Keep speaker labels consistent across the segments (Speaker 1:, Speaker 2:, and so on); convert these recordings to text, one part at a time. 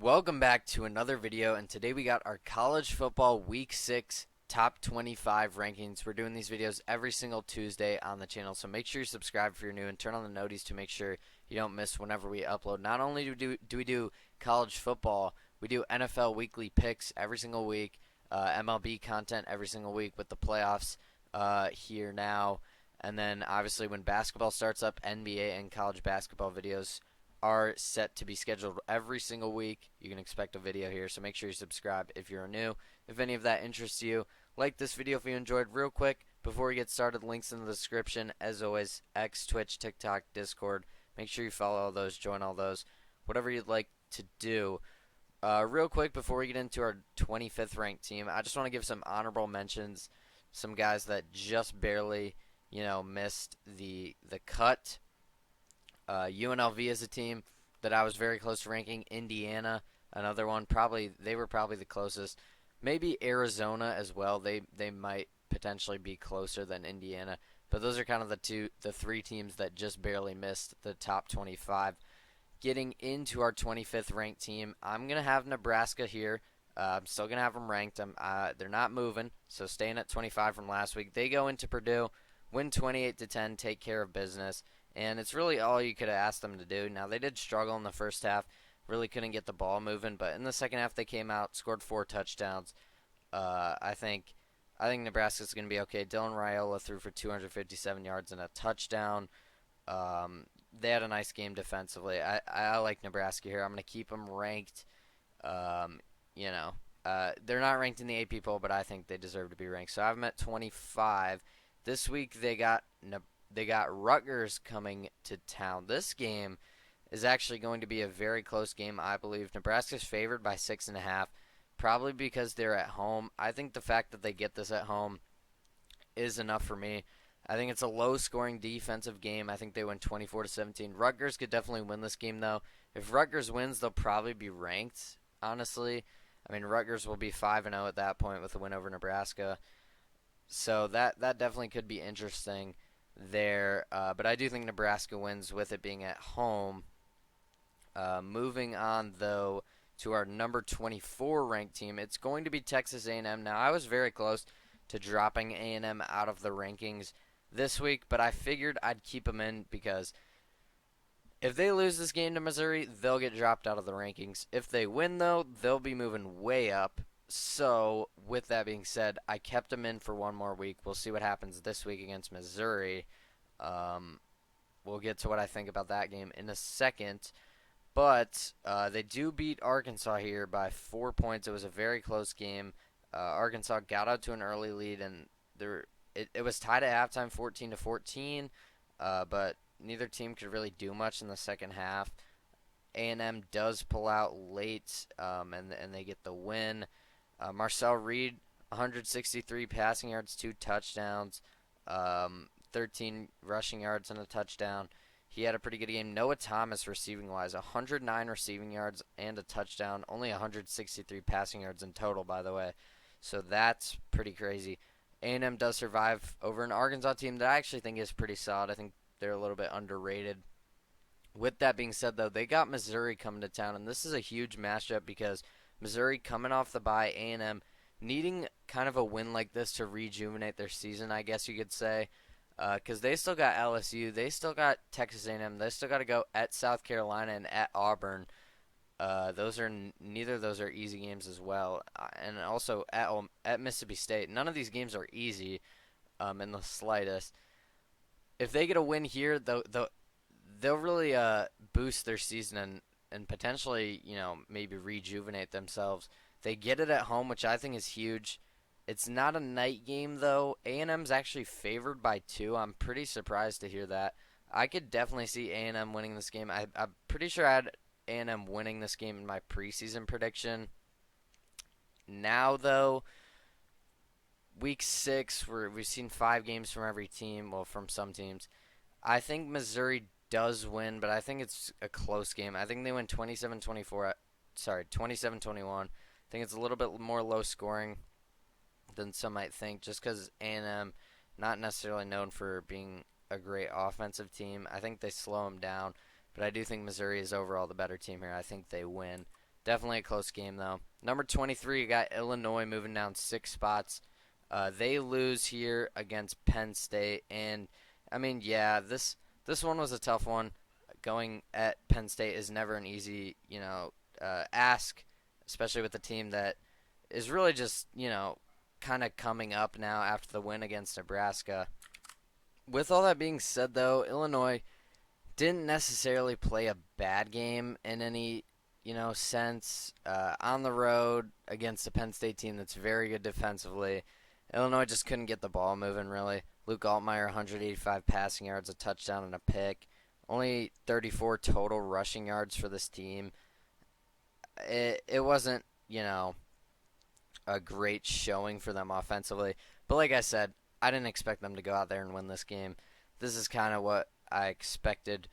Speaker 1: Welcome back to another video, and today we got our college football week 6 top 25 rankings. We're doing these videos every single Tuesday on the channel, so make sure you subscribe if you're new and turn on the noties to make sure you don't miss whenever we upload. Not only do we do college football, we do NFL weekly picks every single week, MLB content every single week with the playoffs here now, and then obviously when basketball starts up, NBA and college basketball videos are set to be scheduled every single week. You can expect a video here, so make sure you subscribe if you're new. If any of that interests you, like this video if you enjoyed. Real quick, before we get started, links in the description. As always, X, Twitch, TikTok, Discord. Make sure you follow all those, join all those, whatever you'd like to do. Real quick, before we get into our 25th ranked team, I just want to give some honorable mentions. Some guys that just barely, missed the cut. UNLV is a team that I was very close to ranking. Indiana, another one. They were probably the closest. Maybe Arizona as well. They might potentially be closer than Indiana. But those are kind of the three teams that just barely missed the top 25. Getting into our 25th ranked team, I'm gonna have Nebraska here. I'm still gonna have them ranked. They're not moving, so staying at 25 from last week. They go into Purdue, win 28-10, take care of business. And it's really all you could have asked them to do. Now, they did struggle in the first half. Really couldn't get the ball moving. But in the second half, they came out, scored 4 touchdowns. I think Nebraska's going to be okay. Dylan Raiola threw for 257 yards and a touchdown. They had a nice game defensively. I like Nebraska here. I'm going to keep them ranked. They're not ranked in the AP poll, but I think they deserve to be ranked. So I have them at 25. This week, they got Rutgers coming to town. This game is actually going to be a very close game, I believe. Nebraska's favored by 6.5, probably because they're at home. I think the fact that they get this at home is enough for me. I think it's a low-scoring defensive game. I think they win 24-17. Rutgers could definitely win this game, though. If Rutgers wins, they'll probably be ranked, honestly. I mean, Rutgers will be 5-0 at that point with a win over Nebraska. So that definitely could be interesting there, but I do think Nebraska wins with it being at home. Moving on, though, to our number 24 ranked team, it's going to be Texas A&M. Now, I was very close to dropping A&M out of the rankings this week, but I figured I'd keep them in because if they lose this game to Missouri, they'll get dropped out of the rankings. If they win, though, they'll be moving way up. So, with that being said, I kept them in for one more week. We'll see what happens this week against Missouri. We'll get to what I think about that game in a second. But they do beat Arkansas here by 4 points. It was a very close game. Arkansas got out to an early lead, and it was tied at halftime 14-14. But neither team could really do much in the second half. A&M does pull out late, and they get the win. Marcel Reed, 163 passing yards, 2 touchdowns, 13 rushing yards and a touchdown. He had a pretty good game. Noah Thomas receiving-wise, 109 receiving yards and a touchdown. Only 163 passing yards in total, by the way. So that's pretty crazy. A&M does survive over an Arkansas team that I actually think is pretty solid. I think they're a little bit underrated. With that being said, though, they got Missouri coming to town, and this is a huge matchup because Missouri coming off the bye, A&M needing kind of a win like this to rejuvenate their season, I guess you could say, because they still got LSU, they still got Texas A&M, they still got to go at South Carolina and at Auburn. Neither of those are easy games as well, and also at Mississippi State. None of these games are easy in the slightest. If they get a win here, they'll really boost their season and potentially, maybe rejuvenate themselves. They get it at home, which I think is huge. It's not a night game, though. A&M's actually favored by 2. I'm pretty surprised to hear that. I could definitely see A&M winning this game. I'm pretty sure I had A&M winning this game in my preseason prediction. Now, though, week 6, we've seen 5 games from every team, well, from some teams. I think Missouri does win, but I think it's a close game. I think they win 27-21. I think it's a little bit more low scoring than some might think, just because A&M not necessarily known for being a great offensive team. I think they slow them down, but I do think Missouri is overall the better team here. I think they win. Definitely a close game, though. Number 23, you got Illinois moving down 6 spots. They lose here against Penn State, and I mean, yeah, this one was a tough one. Going at Penn State is never an easy, ask, especially with a team that is really just, kind of coming up now after the win against Nebraska. With all that being said, though, Illinois didn't necessarily play a bad game in any, sense. On the road against a Penn State team that's very good defensively. Illinois just couldn't get the ball moving, really. Luke Altmaier, 185 passing yards, a touchdown, and a pick. Only 34 total rushing yards for this team. It wasn't, a great showing for them offensively. But like I said, I didn't expect them to go out there and win this game. This is kind of what I expected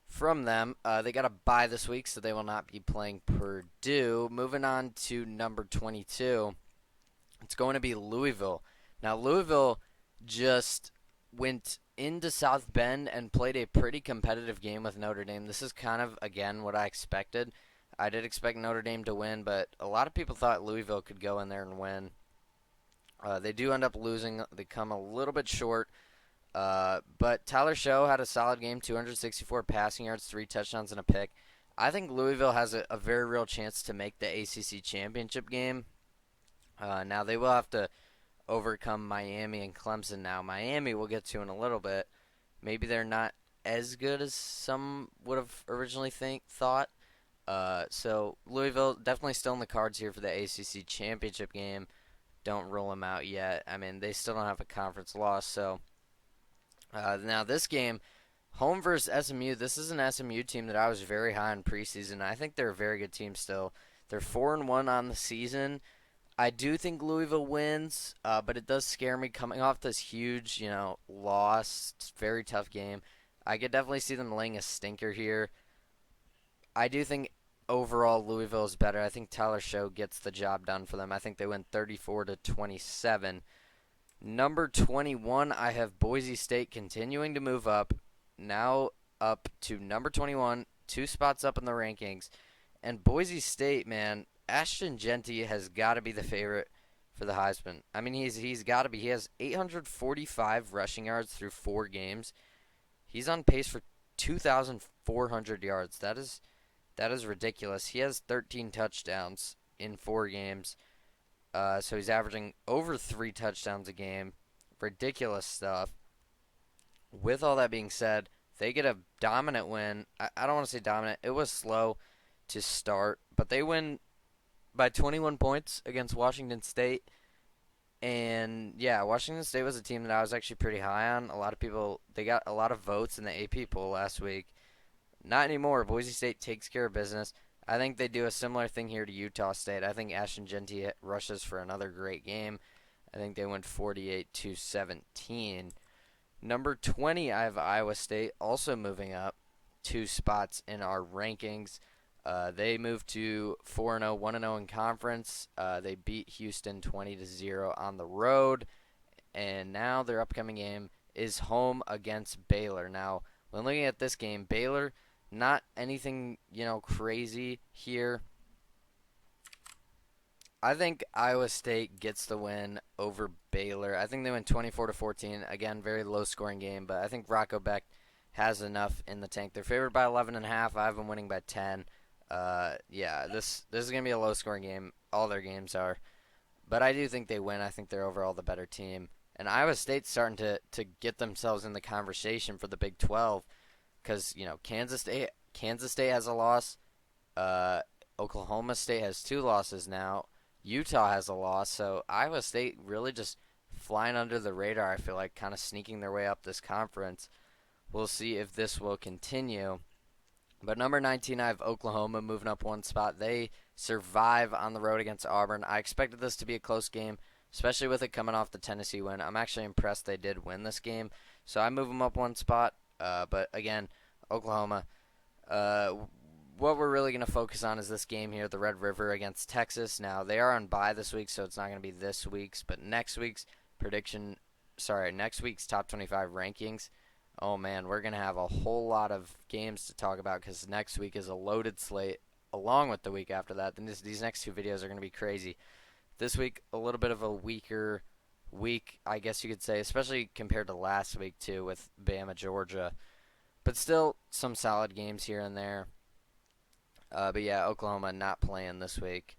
Speaker 1: from them. They got a bye this week, so they will not be playing Purdue. Moving on to number 22, it's going to be Louisville. Now, Louisville just went into South Bend and played a pretty competitive game with Notre Dame. This is kind of, again, what I expected. I did expect Notre Dame to win, but a lot of people thought Louisville could go in there and win. They do end up losing. They come a little bit short. But Tyler Show had a solid game, 264 passing yards, 3 touchdowns, and a pick. I think Louisville has a very real chance to make the ACC championship game. Now, they will have to overcome Miami and Clemson now. Miami we'll get to in a little bit. Maybe they're not as good as some would have originally thought. So Louisville definitely still in the cards here for the ACC championship game. Don't rule them out yet. I mean, they still don't have a conference loss. So now this game, home versus SMU. This is an SMU team that I was very high in preseason. I think they're a very good team still. They're 4-1 on the season. I do think Louisville wins, but it does scare me coming off this huge, loss. It's a very tough game. I could definitely see them laying a stinker here. I do think overall Louisville is better. I think Tyler Show gets the job done for them. I think they win 34-27. Number 21, I have Boise State continuing to move up. Now up to number 21, 2 spots up in the rankings. And Boise State, man, Ashton Jeanty has got to be the favorite for the Heisman. I mean, he's got to be. He has 845 rushing yards through 4 games. He's on pace for 2,400 yards. That is ridiculous. He has 13 touchdowns in 4 games. So he's averaging over 3 touchdowns a game. Ridiculous stuff. With all that being said, they get a dominant win. I don't want to say dominant. It was slow to start, but they win by 21 points against Washington State. And yeah, Washington State was a team that I was actually pretty high on. A lot of people, they got a lot of votes in the AP poll last week. Not anymore. Boise State takes care of business. I think they do a similar thing here to Utah State. I think Ashton Jeanty rushes for another great game. I think they win 48-17. Number 20, I have Iowa State also moving up 2 spots in our rankings. They moved to 4-0, 1-0 in conference. They beat Houston 20-0 on the road. And now their upcoming game is home against Baylor. Now, when looking at this game, Baylor, not anything, crazy here. I think Iowa State gets the win over Baylor. I think they win 24-14. Again, very low-scoring game, but I think Rocco Beck has enough in the tank. They're favored by 11.5. I have them winning by 10. This is going to be a low-scoring game. All their games are. But I do think they win. I think they're overall the better team. And Iowa State's starting to get themselves in the conversation for the Big 12 because, Kansas State has a loss. Oklahoma State has 2 losses now. Utah has a loss. So Iowa State really just flying under the radar, I feel like, kind of sneaking their way up this conference. We'll see if this will continue. But number 19, I have Oklahoma moving up 1 spot. They survive on the road against Auburn. I expected this to be a close game, especially with it coming off the Tennessee win. I'm actually impressed they did win this game. So I move them up 1 spot. But again, Oklahoma. What we're really going to focus on is this game here, the Red River against Texas. Now, they are on bye this week, so it's not going to be this week's, but next week's next week's top 25 rankings. Oh, man, we're going to have a whole lot of games to talk about because next week is a loaded slate along with the week after that, then these next two videos are going to be crazy. This week, a little bit of a weaker week, I guess you could say, especially compared to last week, too, with Bama, Georgia. But still, some solid games here and there. But yeah, Oklahoma not playing this week,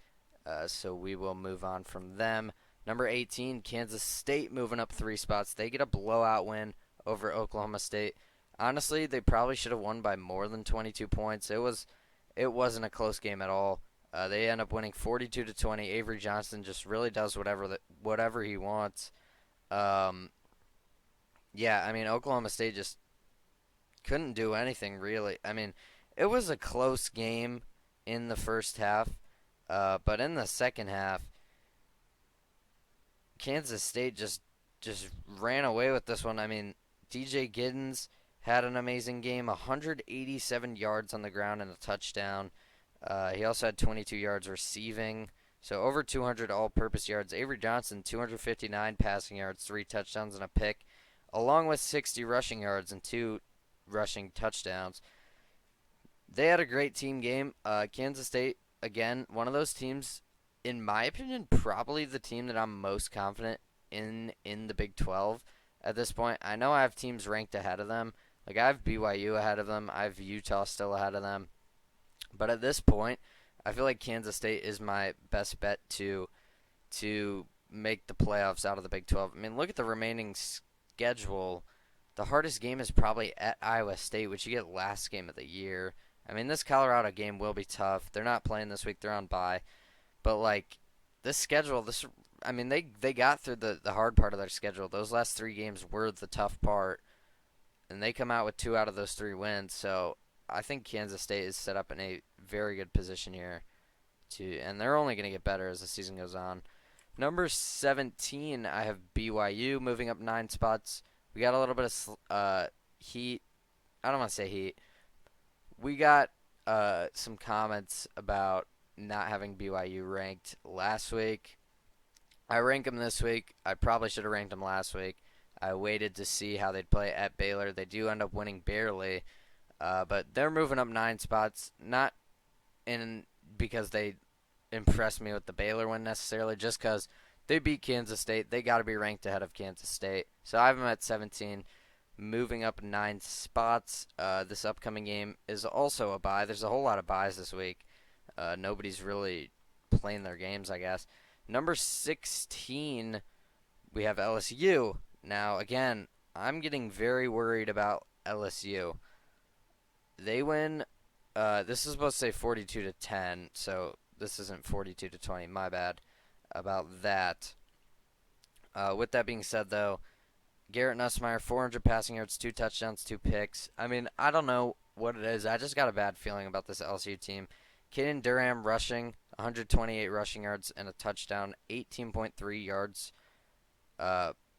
Speaker 1: so we will move on from them. Number 18, Kansas State moving up 3 spots. They get a blowout win over Oklahoma State. Honestly, they probably should have won by more than 22 points. It wasn't a close game at all. They end up winning 42-20. Avery Johnson just really does whatever he wants. Yeah, I mean, Oklahoma State just couldn't do anything really. I mean, it was a close game in the first half, but in the second half, Kansas State just ran away with this one. I mean, DJ Giddens had an amazing game, 187 yards on the ground and a touchdown. He also had 22 yards receiving, so over 200 all-purpose yards. Avery Johnson, 259 passing yards, 3 touchdowns and a pick, along with 60 rushing yards and 2 rushing touchdowns. They had a great team game. Kansas State, again, one of those teams, in my opinion, probably the team that I'm most confident in the Big 12 at this point. I know I have teams ranked ahead of them. Like, I have BYU ahead of them. I have Utah still ahead of them. But at this point, I feel like Kansas State is my best bet to make the playoffs out of the Big 12. I mean, look at the remaining schedule. The hardest game is probably at Iowa State, which you get last game of the year. I mean, this Colorado game will be tough. They're not playing this week. They're on bye. But, like, this schedule, I mean, they got through the hard part of their schedule. Those last 3 games were the tough part. And they come out with 2 out of those 3 wins. So I think Kansas State is set up in a very good position here. And they're only going to get better as the season goes on. Number 17, I have BYU moving up 9 spots. We got a little bit of heat. I don't want to say heat. We got some comments about not having BYU ranked last week. I rank them this week. I probably should have ranked them last week. I waited to see how they'd play at Baylor. They do end up winning barely, but they're moving up 9 spots. Not because they impressed me with the Baylor win necessarily, just because they beat Kansas State. They got to be ranked ahead of Kansas State. So I have them at 17, moving up 9 spots. This upcoming game is also a bye. There's a whole lot of byes this week. Nobody's really playing their games, I guess. Number 16, we have LSU. Now, again, I'm getting very worried about LSU. They win. This is supposed to say 42-10, so this isn't 42-20. My bad about that. With that being said, though, Garrett Nussmeier, 400 passing yards, 2 touchdowns, 2 picks. I mean, I don't know what it is. I just got a bad feeling about this LSU team. Caden Durham rushing, 128 rushing yards and a touchdown, 18.3 yards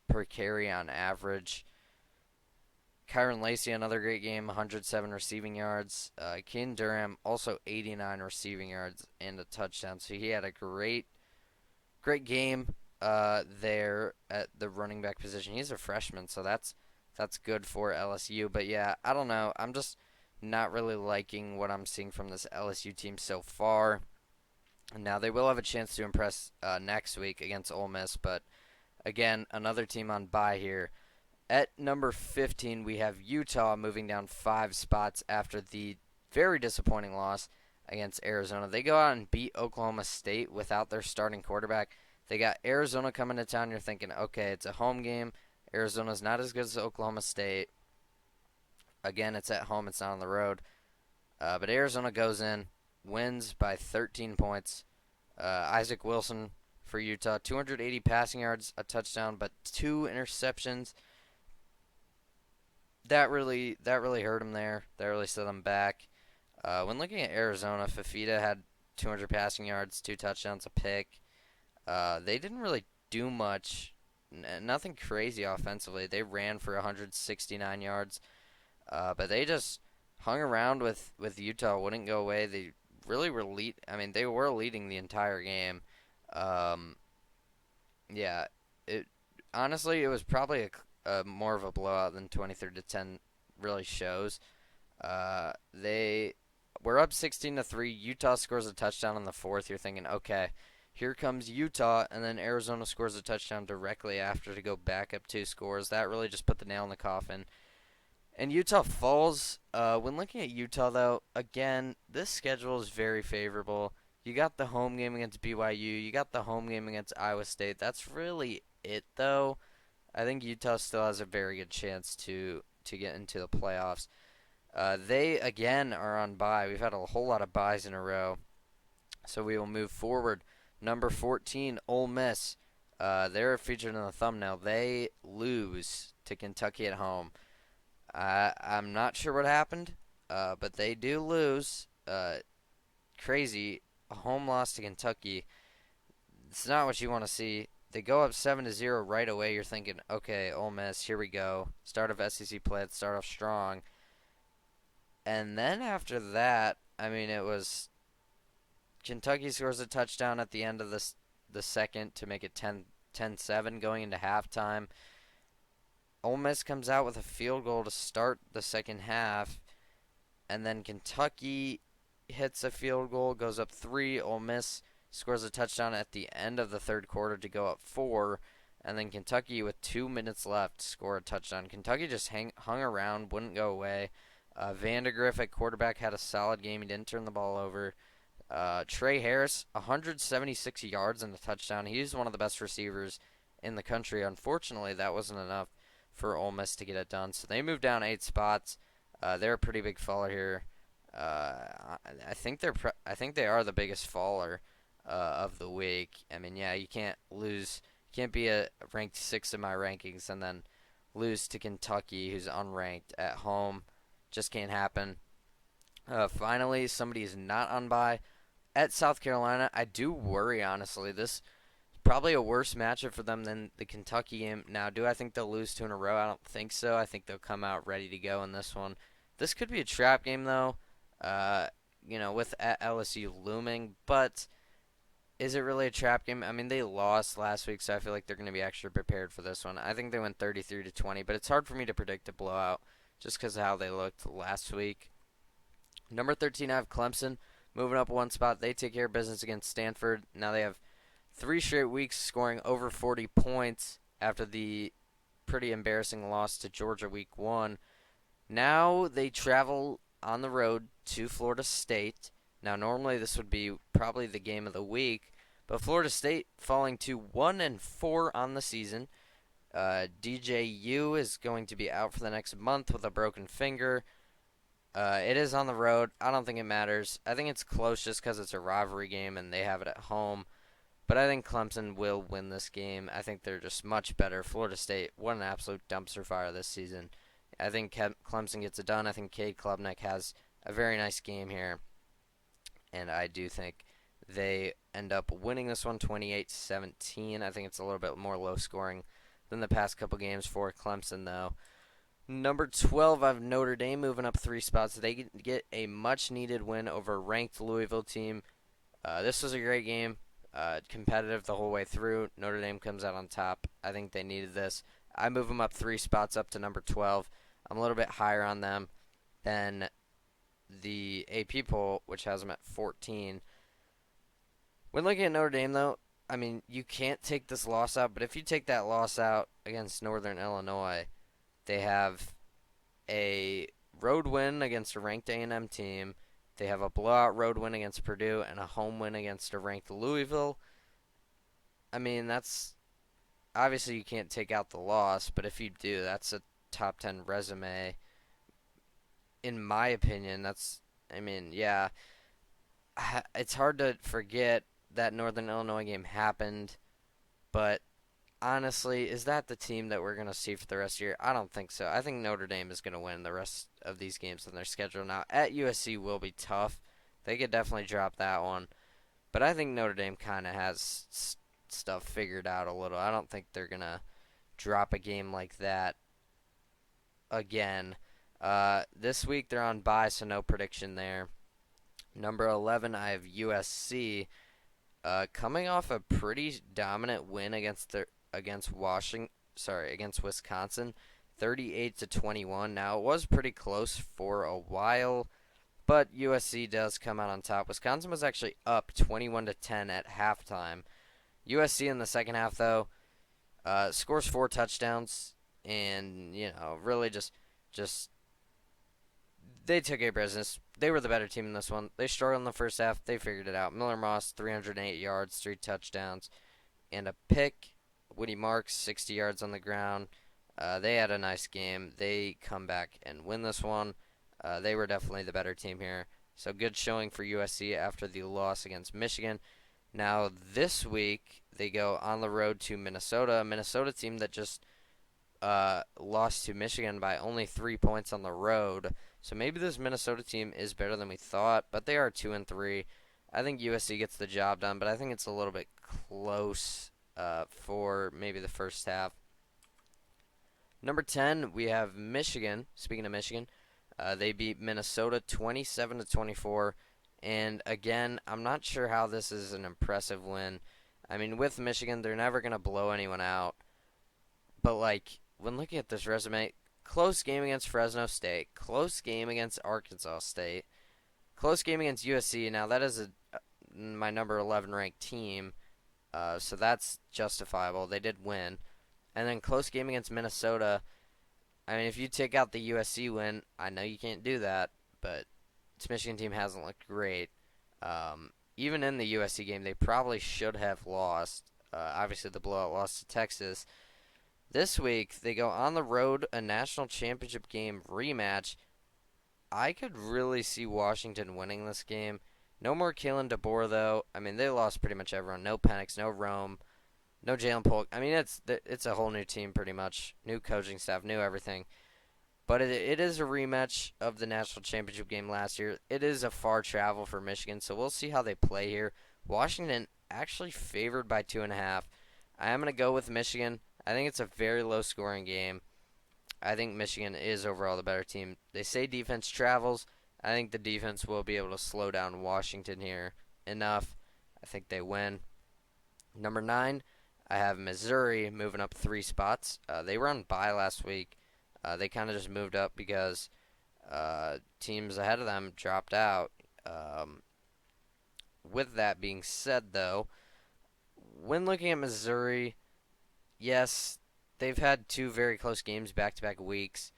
Speaker 1: per carry on average. Kyron Lacey, another great game, 107 receiving yards. Caden Durham, also 89 receiving yards and a touchdown. So he had a great game there at the running back position. He's a freshman, so that's good for LSU. But yeah, I don't know. I'm just not really liking what I'm seeing from this LSU team so far. Now, they will have a chance to impress next week against Ole Miss, but again, another team on bye here. At number 15, we have Utah moving down 5 spots after the very disappointing loss against Arizona. They go out and beat Oklahoma State without their starting quarterback. They got Arizona coming to town. You're thinking, okay, it's a home game. Arizona's not as good as Oklahoma State. Again, it's at home. It's not on the road. But Arizona goes in, wins by 13 points. Isaac Wilson for Utah, 280 passing yards, a touchdown, but 2 interceptions. That really hurt him there. That really set him back. When looking at Arizona, Fafita had 200 passing yards, 2 touchdowns, a pick. They didn't really do much. Nothing crazy offensively. They ran for 169 yards. But they just hung around with Utah, wouldn't go away. They really were they were leading the entire game. Yeah, honestly, it was probably a more of a blowout than 23-10 really shows. They we're up 16-3. Utah scores a touchdown in the fourth. You're thinking, okay, here comes Utah, and then Arizona scores a touchdown directly after to go back up 2 scores. That really just put the nail in the coffin. And Utah falls. When looking at Utah, though, again, this schedule is very favorable. You got the home game against BYU. You got the home game against Iowa State. That's really it, though. I think Utah still has a very good chance to get into the playoffs. They, again, are on bye. We've had a whole lot of byes in a row. So we will move forward. Number 14, Ole Miss. They're featured in the thumbnail. They lose to Kentucky at home. I'm not sure what happened, but they do lose. Crazy. A home loss to Kentucky. It's not what you want to see. They go up 7-0 right away. You're thinking, okay, Ole Miss, here we go. Start of SEC play. Let's start off strong. And then after that, I mean, it was Kentucky scores a touchdown at the end of the second to make it 10-7 going into halftime. Ole Miss comes out with a field goal to start the second half, and then Kentucky hits a field goal, goes up 3. Ole Miss scores a touchdown at the end of the third quarter to go up 4, and then Kentucky, with 2 minutes left, score a touchdown. Kentucky just hung around, wouldn't go away. Vandegrift at quarterback had a solid game. He didn't turn the ball over. Trey Harris, 176 yards and a touchdown. He's one of the best receivers in the country. Unfortunately, that wasn't enough for Ole Miss to get it done. So they moved down 8 spots. They're a pretty big faller here. I think they are the biggest faller of the week. I mean, yeah, you can't lose. You can't be a ranked 6 in my rankings and then lose to Kentucky, who's unranked at home. Just can't happen. Finally, somebody is not on bye at South Carolina. I do worry, honestly. This is probably a worse matchup for them than the Kentucky game. Now, do I think they'll lose 2 in a row? I don't think so. I think they'll come out ready to go in this one. This could be a trap game, though, with at LSU looming. But is it really a trap game? I mean, they lost last week, so I feel like they're going to be extra prepared for this one. I think they went 33-20, but it's hard for me to predict a blowout just because of how they looked last week. Number 13, I have Clemson moving up 1 spot. They take care of business against Stanford. Now they have 3 straight weeks scoring over 40 points after the pretty embarrassing loss to Georgia week 1. Now they travel on the road to Florida State. Now normally this would be probably the game of the week, but Florida State falling to 1-4 on the season. DJU is going to be out for the next month with a broken finger. It is on the road. I don't think it matters. I think it's close just because it's a rivalry game and they have it at home. But I think Clemson will win this game. I think they're just much better. Florida State, what an absolute dumpster fire this season. I think Clemson gets it done. I think Cade Klubnik has a very nice game here. And I do think they end up winning this one 28-17. I think it's a little bit more low scoring than the past couple games for Clemson, though. Number 12, I have Notre Dame moving up 3 spots. They get a much-needed win over a ranked Louisville team. This was a great game, competitive the whole way through. Notre Dame comes out on top. I think they needed this. I move them up 3 spots up to number 12. I'm a little bit higher on them than the AP poll, which has them at 14. When looking at Notre Dame, though, I mean, you can't take this loss out, but if you take that loss out against Northern Illinois, they have a road win against a ranked A&M team. They have a blowout road win against Purdue and a home win against a ranked Louisville. I mean, that's obviously you can't take out the loss, but if you do, that's a top 10 resume. In my opinion, yeah. It's hard to forget that Northern Illinois game happened, but honestly, is that the team that we're going to see for the rest of the year? I don't think so. I think Notre Dame is going to win the rest of these games on their schedule. Now, at USC will be tough. They could definitely drop that one. But I think Notre Dame kind of has stuff figured out a little. I don't think they're going to drop a game like that again. This week they're on bye, so no prediction there. Number 11, I have USC. Coming off a pretty dominant win against Wisconsin, 38-21. Now it was pretty close for a while, but USC does come out on top. Wisconsin was actually up 21-10 at halftime. USC in the second half, though, scores 4 touchdowns, and really just they took care of business. They were the better team in this one. They struggled in the first half. They figured it out. Miller Moss, 308 yards, 3 touchdowns, and a pick. Woody Marks, 60 yards on the ground. They had a nice game. They come back and win this one. They were definitely the better team here. So good showing for USC after the loss against Michigan. Now this week they go on the road to Minnesota, a Minnesota team that just lost to Michigan by only 3 points on the road. So maybe this Minnesota team is better than we thought, but they are 2-3. I think USC gets the job done, but I think it's a little bit close for maybe the first half. Number 10, we have Michigan. Speaking of Michigan, they beat Minnesota 27-24. And again, I'm not sure how this is an impressive win. I mean, with Michigan, they're never going to blow anyone out. But, when looking at this resume, close game against Fresno State, close game against Arkansas State, close game against USC. Now, that is my number 11 ranked team, so that's justifiable. They did win. And then close game against Minnesota. I mean, if you take out the USC win, I know you can't do that, but this Michigan team hasn't looked great. Even in the USC game, they probably should have lost. Obviously, the blowout loss to Texas. This week, they go on the road, a national championship game rematch. I could really see Washington winning this game. No more Kalen DeBoer, though. I mean, they lost pretty much everyone. No Penix, no Rome, no Jalen Polk. I mean, it's a whole new team pretty much. New coaching staff, new everything. But it is a rematch of the national championship game last year. It is a far travel for Michigan, so we'll see how they play here. Washington actually favored by 2.5. I am going to go with Michigan. I think it's a very low-scoring game. I think Michigan is overall the better team. They say defense travels. I think the defense will be able to slow down Washington here enough. I think they win. Number 9, I have Missouri moving up 3 spots. They were on bye last week. They kind of just moved up because teams ahead of them dropped out. With that being said, though, when looking at Missouri, yes, they've had 2 very close games back-to-back weeks.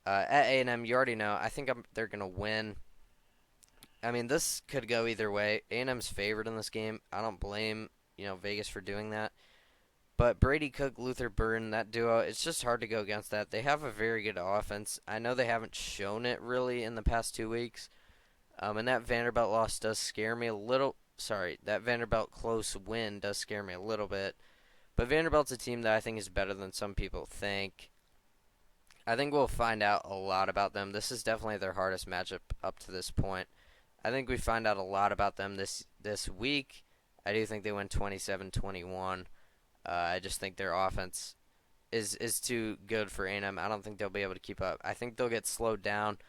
Speaker 1: At A&M, you already know. I think they're going to win. I mean, this could go either way. A&M's favored in this game. I don't blame Vegas for doing that. But Brady Cook, Luther Burden, that duo, it's just hard to go against that. They have a very good offense. I know they haven't shown it really in the past 2 weeks. And that Vanderbilt loss does scare me a little. Sorry, that Vanderbilt close win does scare me a little bit. But Vanderbilt's a team that I think is better than some people think. I think we'll find out a lot about them. This is definitely their hardest matchup up to this point. I think we find out a lot about them this week. I do think they win 27-21. I just think their offense is too good for A&M. I don't think they'll be able to keep up. I think they'll get slowed down,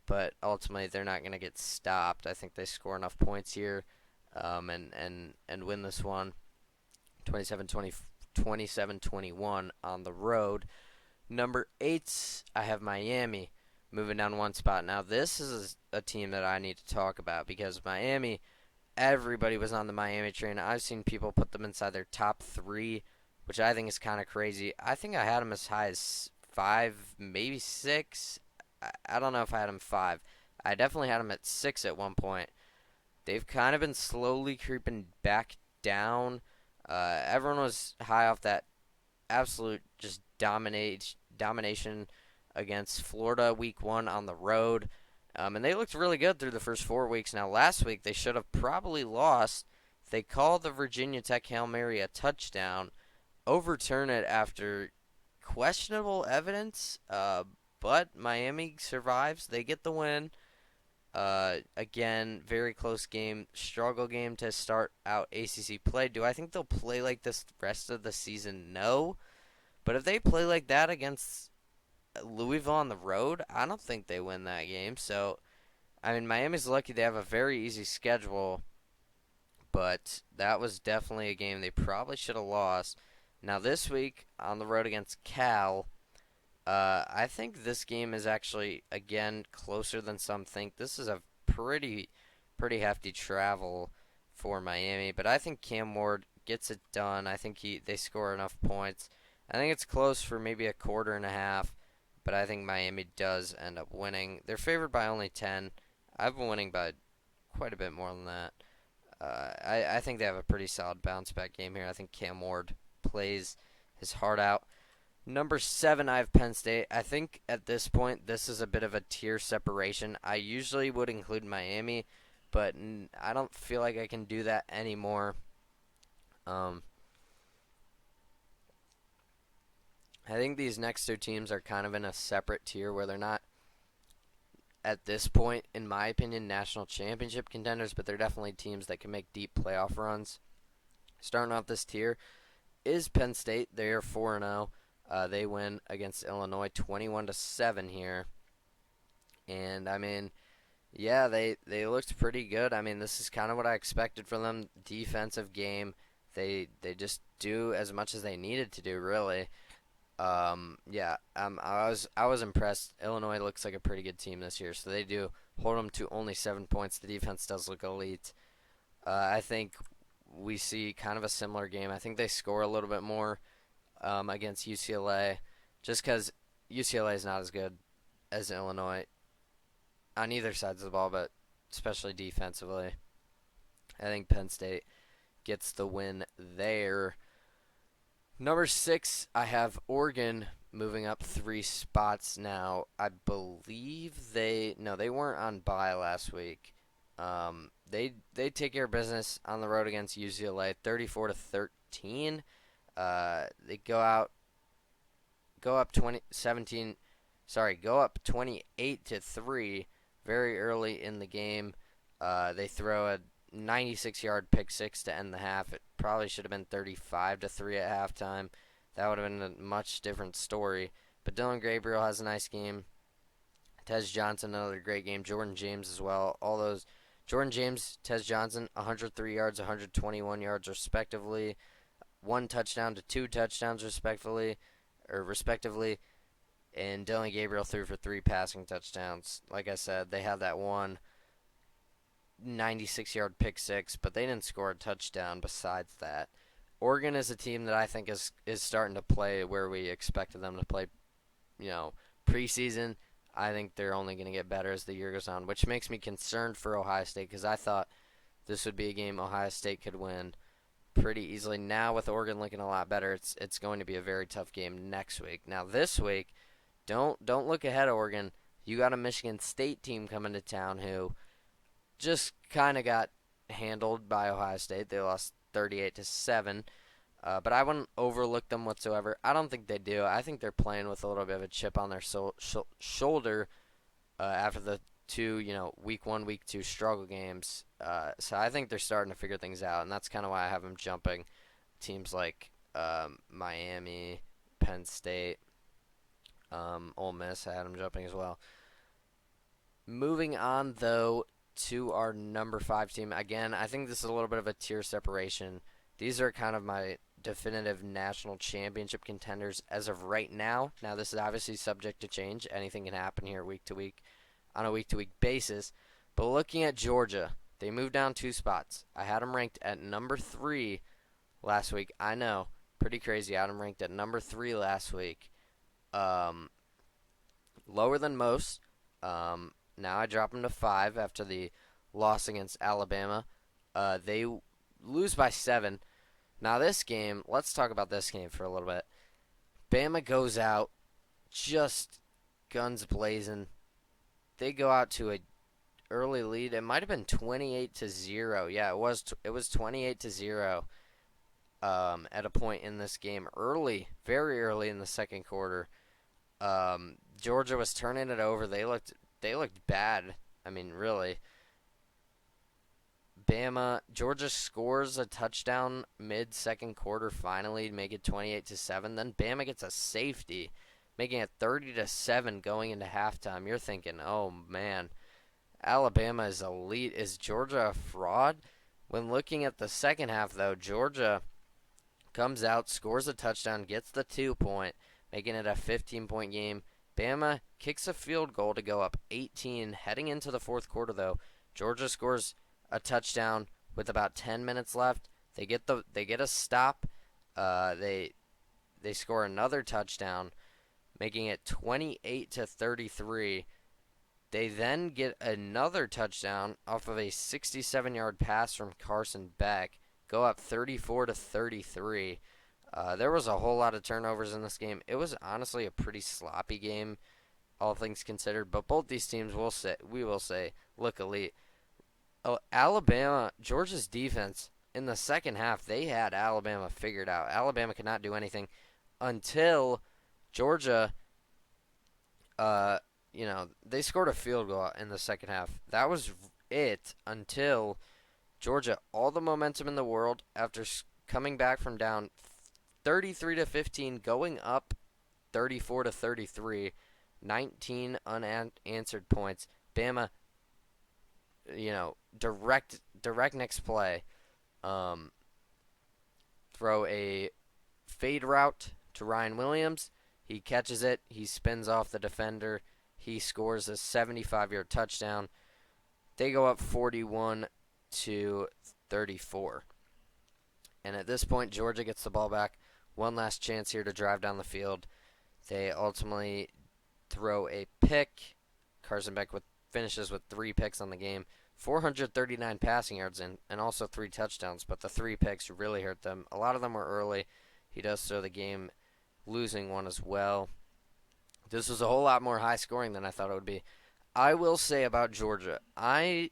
Speaker 1: but ultimately they're not going to get stopped. I think they score enough points here and win this one 27-21 on the road. Number 8, I have Miami moving down 1 spot. Now, this is a team that I need to talk about because Miami, everybody was on the Miami train. I've seen people put them inside their top 3, which I think is kind of crazy. I think I had them as high as 5, maybe 6. I don't know if I had them 5. I definitely had them at 6 at one point. They've kind of been slowly creeping back down. Everyone was high off that absolute just domination against Florida week 1 on the road. And they looked really good through the first 4 weeks. Now, last week they should have probably lost. They called the Virginia Tech Hail Mary a touchdown, overturn it after questionable evidence, but Miami survives. They get the win. Again, very close game, struggle game to start out ACC play. Do I think they'll play like this rest of the season? No. But if they play like that against Louisville on the road, I don't think they win that game. So, I mean, Miami's lucky they have a very easy schedule, but that was definitely a game they probably should have lost. Now, this week on the road against Cal, I think this game is actually, again, closer than some think. This is a pretty hefty travel for Miami, but I think Cam Ward gets it done. I think they score enough points. I think it's close for maybe a quarter and a half, but I think Miami does end up winning. They're favored by only 10. I've been winning by quite a bit more than that. I think they have a pretty solid bounce back game here. I think Cam Ward plays his heart out. Number 7, I have Penn State. I think at this point, this is a bit of a tier separation. I usually would include Miami, but I don't feel like I can do that anymore. I think these next two teams are kind of in a separate tier where they're not, at this point, in my opinion, national championship contenders, but they're definitely teams that can make deep playoff runs. Starting off this tier is Penn State. They are 4-0. They win against Illinois 21-7 here. And, I mean, yeah, they looked pretty good. I mean, this is kind of what I expected from them. Defensive game. They just do as much as they needed to do, really. Yeah, I was impressed. Illinois looks like a pretty good team this year, so they do hold them to only 7 points. The defense does look elite. I think we see kind of a similar game. I think they score a little bit more against UCLA, just because UCLA is not as good as Illinois on either sides of the ball, but especially defensively. I think Penn State gets the win there. Number 6, I have Oregon moving up 3 spots now. I believe they weren't on bye last week. They take care of business on the road against UCLA, 34-13. They go up 28-3 very early in the game. They throw a 96-yard pick six to end the half. It probably should have been 35-3 at halftime. That would have been a much different story. But Dylan Gabriel has a nice game. Tez Johnson, another great game. Jordan James as well. All those. Jordan James, Tez Johnson, 103 yards, 121 yards respectively. 1 touchdown to 2 touchdowns respectively. And Dylan Gabriel threw for 3 passing touchdowns. Like I said, they had that one 96-yard pick six, but they didn't score a touchdown besides that. Oregon is a team that I think is starting to play where we expected them to play, preseason. I think they're only going to get better as the year goes on, which makes me concerned for Ohio State because I thought this would be a game Ohio State could win pretty easily. Now with Oregon looking a lot better, it's going to be a very tough game next week. Now this week, don't look ahead, Oregon. You got a Michigan State team coming to town who just kind of got handled by Ohio State. They lost 38-7. But I wouldn't overlook them whatsoever. I don't think they do. I think they're playing with a little bit of a chip on their shoulder after the two, week 1, week 2 struggle games. So I think they're starting to figure things out, and that's kind of why I have them jumping teams like Miami, Penn State, Ole Miss. I had them jumping as well. Moving on, though, to our number 5 team. Again, I think this is a little bit of a tier separation. These are kind of my definitive national championship contenders as of right now. Now, this is obviously subject to change. Anything can happen here week to week on a week-to-week basis. But looking at Georgia, they moved down 2 spots. I had them ranked at number 3 last week. I know, pretty crazy. I had them ranked at number 3 last week. Lower than most. Now I drop them to 5 after the loss against Alabama. They lose by 7. Now this game, let's talk about this game for a little bit. Bama goes out, just guns blazing. They go out to a early lead. It might have been 28-0. Yeah, it was 28-0 at a point in this game. Very early in the second quarter. Georgia was turning it over. They looked bad. I mean, really. Georgia scores a touchdown mid-second quarter finally to make it 28-7. Then Bama gets a safety, making it 30-7 going into halftime. You're thinking, oh, man, Alabama is elite. Is Georgia a fraud? When looking at the second half, though, Georgia comes out, scores a touchdown, gets the 2-point, making it a 15-point game. Bama kicks a field goal to go up 18. Heading into the fourth quarter, though, Georgia scores a touchdown with about 10 minutes left. They get a stop. They score another touchdown, making it 28-33. They then get another touchdown off of a 67-yard pass from Carson Beck, go up 34-33. There was a whole lot of turnovers in this game. It was honestly a pretty sloppy game, all things considered. But both these teams we will say look elite. Alabama, Georgia's defense in the second half, they had Alabama figured out. Alabama could not do anything until Georgia, they scored a field goal in the second half. That was it until Georgia, all the momentum in the world, after coming back from down 33-15, going up 34-33, 19 unanswered points. Bama, direct next play, throw a fade route to Ryan Williams. He catches it. He spins off the defender. He scores a 75-yard touchdown. They go up 41-34. And at this point, Georgia gets the ball back. One last chance here to drive down the field. They ultimately throw a pick. Carson Beck finishes with 3 picks on the game. 439 passing yards and also 3 touchdowns, but the 3 picks really hurt them. A lot of them were early. He does throw the game losing one as well. This was a whole lot more high scoring than I thought it would be. I will say about Georgia, I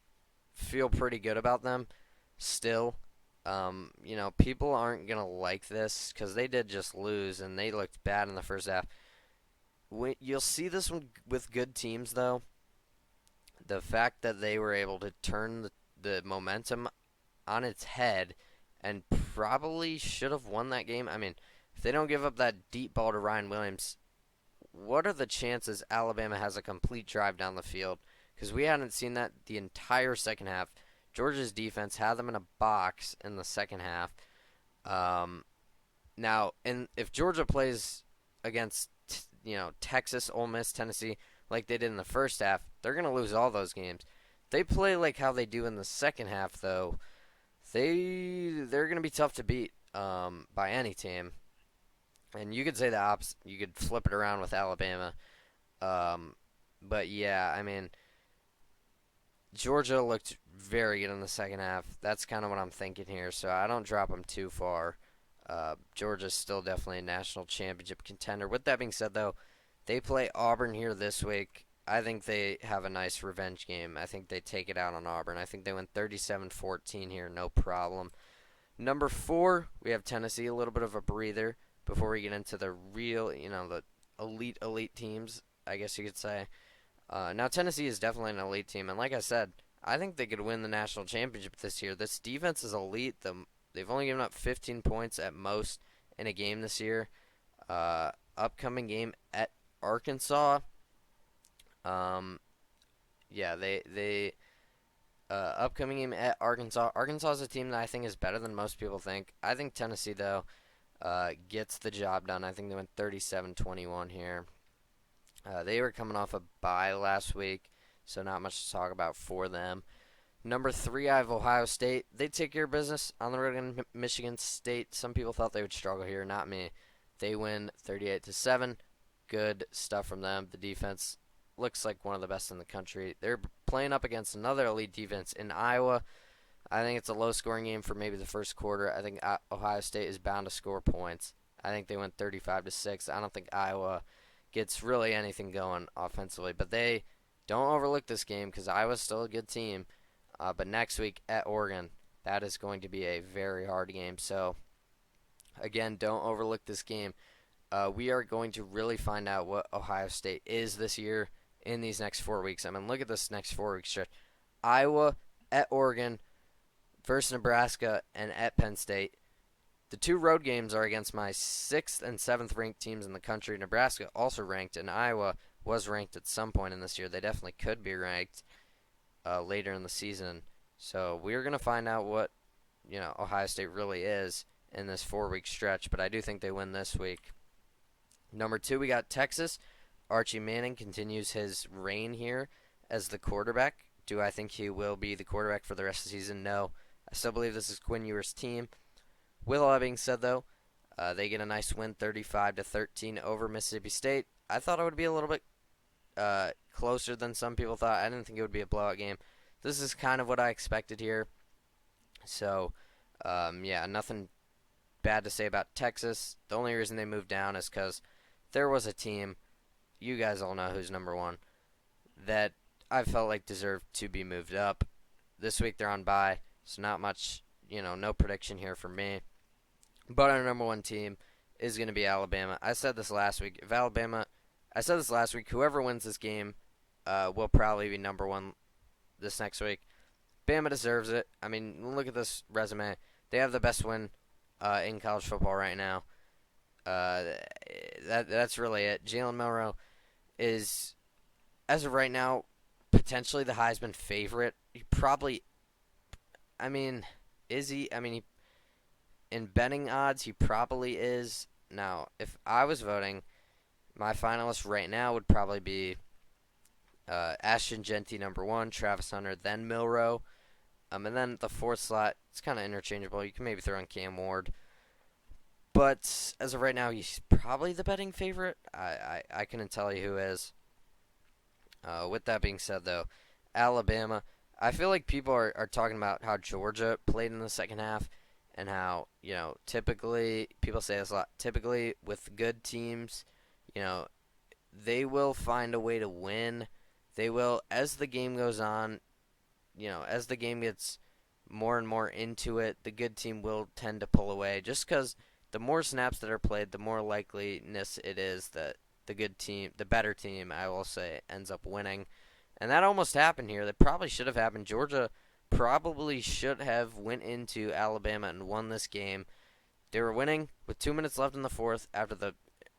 Speaker 1: feel pretty good about them still. People aren't going to like this because they did just lose and they looked bad in the first half. You'll see this one with good teams, though. The fact that they were able to turn the momentum on its head and probably should have won that game. I mean, if they don't give up that deep ball to Ryan Williams, what are the chances Alabama has a complete drive down the field? Because we hadn't seen that the entire second half. Georgia's defense had them in a box in the second half. If Georgia plays against Texas, Ole Miss, Tennessee, like they did in the first half, they're going to lose all those games. They play like how they do in the second half, though. They're going to be tough to beat by any team. And you could say the opposite. You could flip it around with Alabama. But yeah, I mean, Georgia looked very good in the second half. That's kind of what I'm thinking here, so I don't drop them too far. Georgia's still definitely a national championship contender. With that being said, though, they play Auburn here this week. I think they have a nice revenge game. I think they take it out on Auburn. I think they win 37-14 here, no problem. Number 4, we have Tennessee, a little bit of a breather before we get into the real, the elite teams, I guess you could say. Now, Tennessee is definitely an elite team, and like I said, I think they could win the national championship this year. This defense is elite. They've only given up 15 points at most in a game this year. Upcoming game at Arkansas. Upcoming game at Arkansas. Arkansas is a team that I think is better than most people think. I think Tennessee, though, gets the job done. I think they went 37-21 here. They were coming off a bye last week, so not much to talk about for them. Number 3, I have Ohio State. They take care of business on the road in Michigan State. Some people thought they would struggle here, not me. They win 38-7. Good stuff from them. The defense looks like one of the best in the country. They're playing up against another elite defense in Iowa. I think it's a low-scoring game for maybe the first quarter. I think Ohio State is bound to score points. I think they went 35-6. I don't think Iowa gets really anything going offensively. But they don't overlook this game because Iowa's still a good team. But next week at Oregon, that is going to be a very hard game. So, again, don't overlook this game. We are going to really find out what Ohio State is this year in these next 4 weeks. I mean, look at this next 4-week stretch. Iowa at Oregon versus Nebraska and at Penn State. The 2 road games are against my 6th and 7th ranked teams in the country. Nebraska also ranked, and Iowa was ranked at some point in this year. They definitely could be ranked later in the season. So we're going to find out what Ohio State really is in this 4-week stretch, but I do think they win this week. Number 2, we got Texas. Archie Manning continues his reign here as the quarterback. Do I think he will be the quarterback for the rest of the season? No. I still believe this is Quinn Ewers' team. With all that being said, though, they get a nice win, 35-13 over Mississippi State. I thought it would be a little bit closer than some people thought. I didn't think it would be a blowout game. This is kind of what I expected here. So, yeah, nothing bad to say about Texas. The only reason they moved down is because there was a team, you guys all know who's number one, that I felt like deserved to be moved up. This week they're on bye, so not much, no prediction here for me. But our number one team is going to be Alabama. I said this last week. Whoever wins this game will probably be number one this next week. Bama deserves it. I mean, look at this resume. They have the best win in college football right now. That's really it. Jalen Milroe is, as of right now, potentially the Heisman favorite. He probably, is he? In betting odds, he probably is. Now, if I was voting, my finalists right now would probably be Ashton Jeanty number one, Travis Hunter, then Milroe. And then the fourth slot, it's kind of interchangeable. You can maybe throw in Cam Ward. But as of right now, he's probably the betting favorite. I couldn't tell you who is. With that being said, though, Alabama, I feel like people are talking about how Georgia played in the second half and how, typically, people say this a lot, typically with good teams, they will find a way to win. They will, as the game goes on, as the game gets more and more into it, the good team will tend to pull away. Just because the more snaps that are played, the more likeliness it is that the good team, the better team, I will say, ends up winning. And that almost happened here. That probably should have happened. Georgia probably should have went into Alabama and won this game. They were winning with 2 minutes left in the fourth after the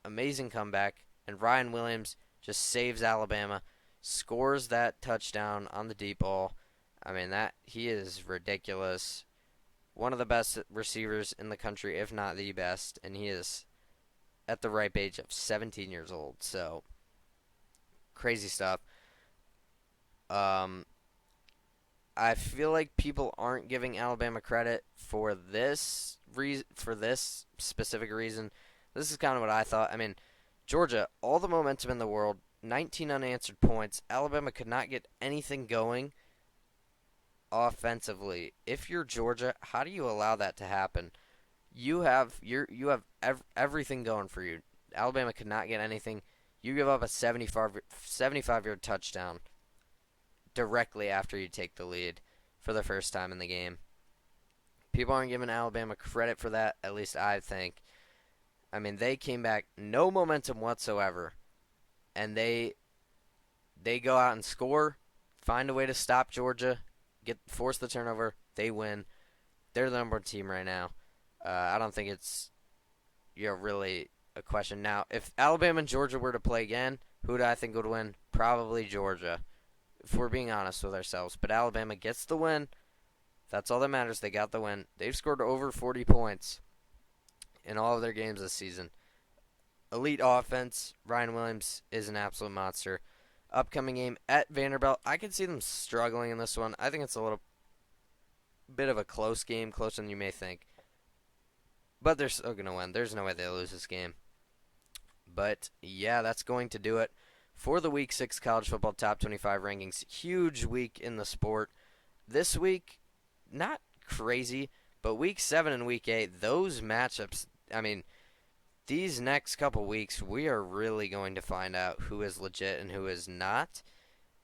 Speaker 1: amazing comeback, and Ryan Williams just saves Alabama, scores that touchdown on the deep ball. He is ridiculous. One of the best receivers in the country, if not the best, and he is at the ripe age of 17 years old. So, crazy stuff. I feel like people aren't giving Alabama credit for this specific reason. This is kind of what I thought. Georgia, all the momentum in the world, 19 unanswered points. Alabama could not get anything going offensively. If you're Georgia, how do you allow that to happen? You have everything going for you. Alabama could not get anything. You give up a 75-yard touchdown directly after you take the lead for the first time in the game. People aren't giving Alabama credit for that, at least I think. They came back no momentum whatsoever, and they go out and score, find a way to stop Georgia, force the turnover, they win. They're the number one team right now. I don't think it's really a question. Now, if Alabama and Georgia were to play again, who do I think would win? Probably Georgia, if we're being honest with ourselves. But Alabama gets the win. That's all that matters. They got the win. They've scored over 40 points in all of their games this season. Elite offense. Ryan Williams is an absolute monster. Upcoming game at Vanderbilt. I can see them struggling in this one. I think it's a little bit of a close game, closer than you may think. But they're still going to win. There's no way they lose this game. But, yeah, that's going to do it for the Week 6 College Football Top 25 rankings. Huge week in the sport. This week, not crazy, but Week 7 and Week 8, those matchups, these next couple weeks, we are really going to find out who is legit and who is not.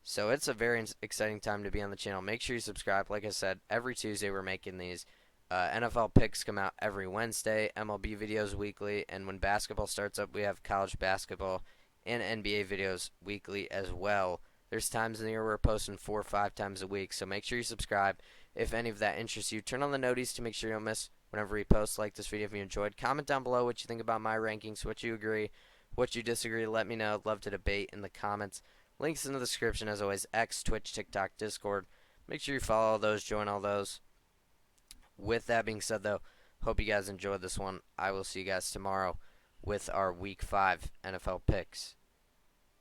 Speaker 1: So it's a very exciting time to be on the channel. Make sure you subscribe. Like I said, every Tuesday we're making these. NFL picks come out every Wednesday, MLB videos weekly, and when basketball starts up, we have college basketball and NBA videos weekly as well. There's times in the year we're posting 4 or 5 times a week, so make sure you subscribe if any of that interests you. Turn on the noties to make sure you don't miss whenever we post. Like this video if you enjoyed. Comment down below what you think about my rankings, what you agree, what you disagree. Let me know. I'd love to debate in the comments. Links in the description, as always, X, Twitch, TikTok, Discord. Make sure you follow all those, join all those. With that being said, though, hope you guys enjoyed this one. I will see you guys tomorrow with our Week 5 NFL picks.